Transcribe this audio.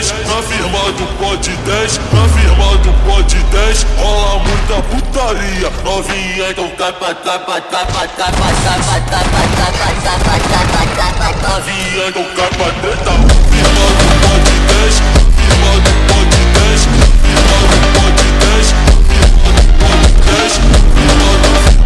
10, na firma do pote 10, na firma do pote 10, rola muita putaria. Novinha, então capa, capa, capa, capa, capa, capa, capa, capa, capa, capa. Novinha, então capa treta. Firma do pote 10, firma do pote 10, firma do pote 10, firma do pote 10, firma do firma